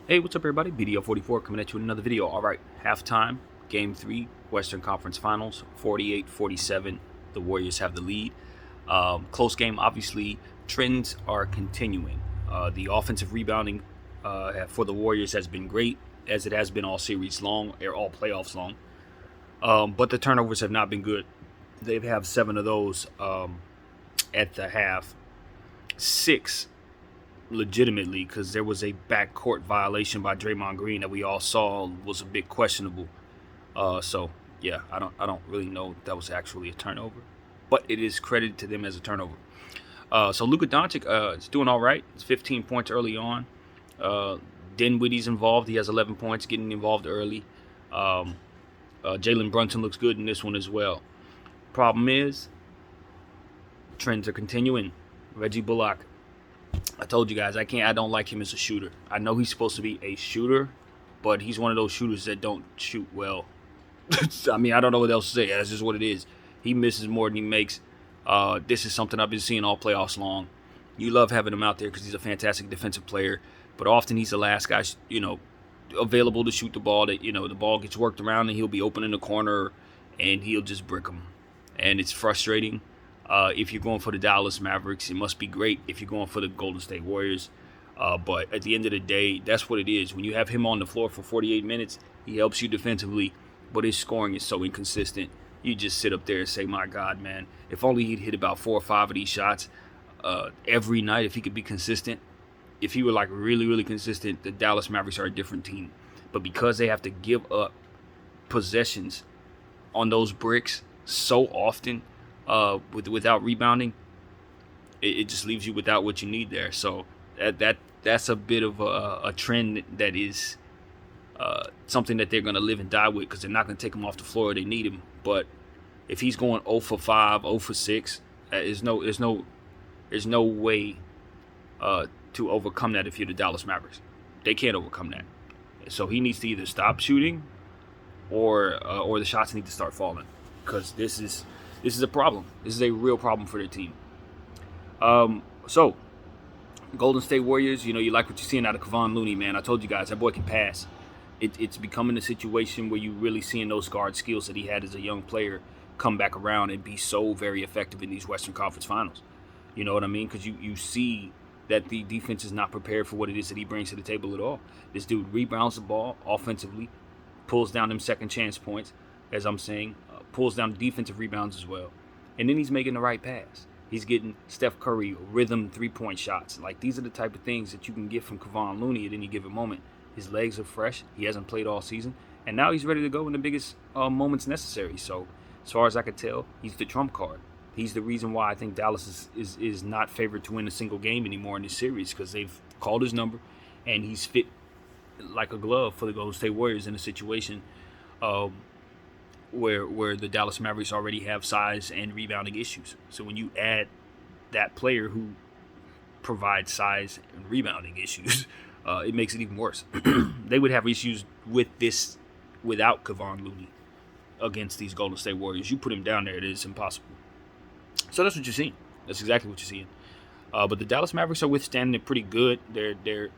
Hey, what's up, everybody? BDO44 coming at you with another video. All right, halftime, Game 3, Western Conference Finals, 48-47. The Warriors have the lead. Close game, obviously. Trends are continuing. The offensive rebounding for the Warriors has been great, as it has been all series long, or all playoffs long. But the turnovers have not been good. They have 7 of those at the half. 6 legitimately, because there was a backcourt violation by Draymond Green that we all saw was a bit questionable. So yeah, I don't really know if that was actually a turnover, but it is credited to them as a turnover. So Luka Doncic is doing all right. It's 15 points early on. Dinwiddie's involved. He has 11 points, getting involved early. Jalen Brunson looks good in this one as well. Problem is, trends are continuing. Reggie Bullock, I told you guys, I don't like him as a shooter. I know he's supposed to be a shooter, but he's one of those shooters that don't shoot well. I mean, I don't know what else to say. That's just what it is. He misses more than he makes. This is something I've been seeing all playoffs long. You love having him out there because he's a fantastic defensive player, but often he's the last guy, available to shoot the ball. That the ball gets worked around and he'll be open in the corner, and he'll just brick them, and it's frustrating. If you're going for the Dallas Mavericks, it must be great if you're going for the Golden State Warriors. But at the end of the day, that's what it is. When you have him on the floor for 48 minutes, he helps you defensively, but his scoring is so inconsistent. You just sit up there and say, my God, man, if only he'd hit about 4 or 5 of these shots every night, if he could be consistent. If he were like really, really consistent, the Dallas Mavericks are a different team. But because they have to give up possessions on those bricks so often, without rebounding, it just leaves you without what you need there. So that's a bit of a trend that is something that they're going to live and die with, because they're not going to take him off the floor. They need him. But if he's going 0 for 5, 0 for 6, there's no way to overcome that if you're the Dallas Mavericks. They can't overcome that. So he needs to either stop shooting or the shots need to start falling, because this is a problem. This is a real problem for their team. So, Golden State Warriors, you like what you're seeing out of Kevon Looney, man. I told you guys, that boy can pass. It's becoming a situation where you're really seeing those guard skills that he had as a young player come back around and be so very effective in these Western Conference Finals. You know what I mean? Because you see that the defense is not prepared for what it is that he brings to the table at all. This dude rebounds the ball offensively, pulls down them second chance points, as I'm saying, pulls down defensive rebounds as well. And then he's making the right pass. He's getting Steph Curry rhythm 3-point shots. Like, these are the type of things that you can get from Kevon Looney at any given moment. His legs are fresh. He hasn't played all season. And now he's ready to go in the biggest moments necessary. So, as far as I could tell, he's the trump card. He's the reason why I think Dallas is not favored to win a single game anymore in this series, because they've called his number, and he's fit like a glove for the Golden State Warriors in a situation where the Dallas Mavericks already have size and rebounding issues. So when you add that player who provides size and rebounding issues, it makes it even worse. They would have issues with this without Kevon Looney against these Golden State Warriors. You put him down there, it is impossible. So that's what you're seeing. That's exactly what you're seeing. But the Dallas Mavericks are withstanding it pretty good. They're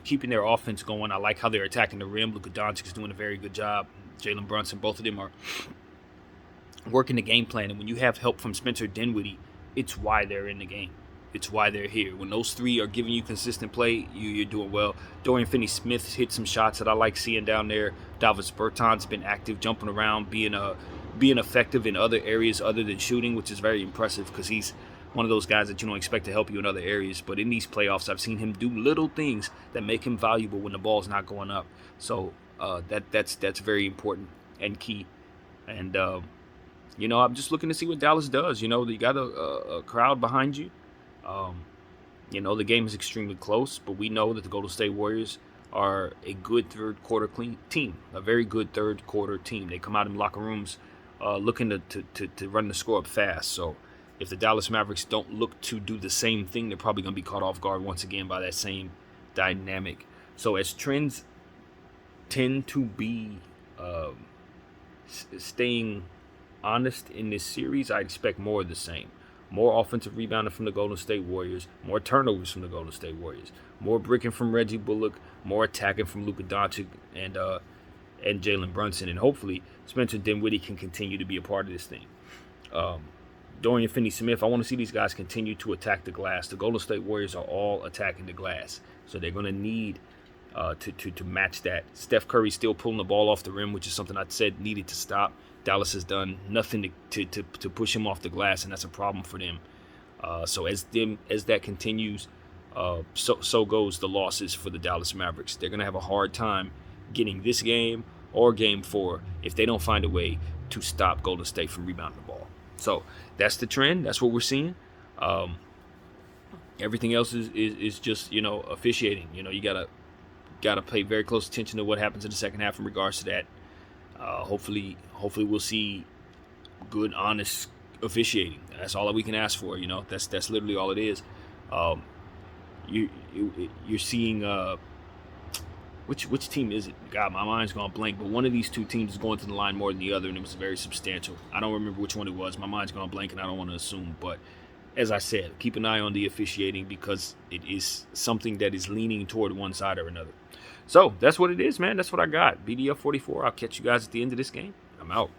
keeping their offense going. I like how they're attacking the rim. Luka Doncic is doing a very good job. Jalen Brunson, both of them are working the game plan. And when you have help from Spencer Dinwiddie, it's why they're in the game. It's why they're here. When those three are giving you consistent play, you're doing well. Dorian Finney-Smith hit some shots that I like seeing down there. Davis Bertans been active, jumping around, being effective in other areas other than shooting, which is very impressive, because he's one of those guys that you don't expect to help you in other areas. But in these playoffs, I've seen him do little things that make him valuable when the ball's not going up. So that's very important and key. And I'm just looking to see what Dallas does. You got a crowd behind you. The game is extremely close, but we know that the Golden State Warriors are a good third quarter team, a very good third quarter team. They come out in locker rooms looking to run the score up fast. So if the Dallas Mavericks don't look to do the same thing, they're probably going to be caught off guard once again by that same dynamic. So as trends tend to be staying honest in this series, I expect more of the same. More offensive rebounding from the Golden State Warriors, more turnovers from the Golden State Warriors, more bricking from Reggie Bullock, more attacking from Luka Doncic and Jalen Brunson, and hopefully Spencer Dinwiddie can continue to be a part of this thing. Dorian Finney-Smith, I want to see these guys continue to attack the glass. The Golden State Warriors are all attacking the glass, so they're going to need to match that. Steph Curry still pulling the ball off the rim, which is something I said needed to stop. Dallas has done nothing to push him off the glass, and that's a problem for them. So as that continues, so goes the losses for the Dallas Mavericks. They're going to have a hard time getting this game or game 4 if they don't find a way to stop Golden State from rebounding the ball. So that's the trend. That's what we're seeing. Everything else is just, officiating. You gotta pay very close attention to what happens in the second half in regards to that. Hopefully we'll see good, honest officiating. That's all that we can ask for. That's literally all it is. You're seeing which team is it? God, my mind's gone blank. But one of these two teams is going to the line more than the other, and it was very substantial. I don't remember which one it was. My mind's gone blank, and I don't want to assume. But as I said, keep an eye on the officiating because it is something that is leaning toward one side or another. So that's what it is, man. That's what I got. BDF 44. I'll catch you guys at the end of this game. I'm out.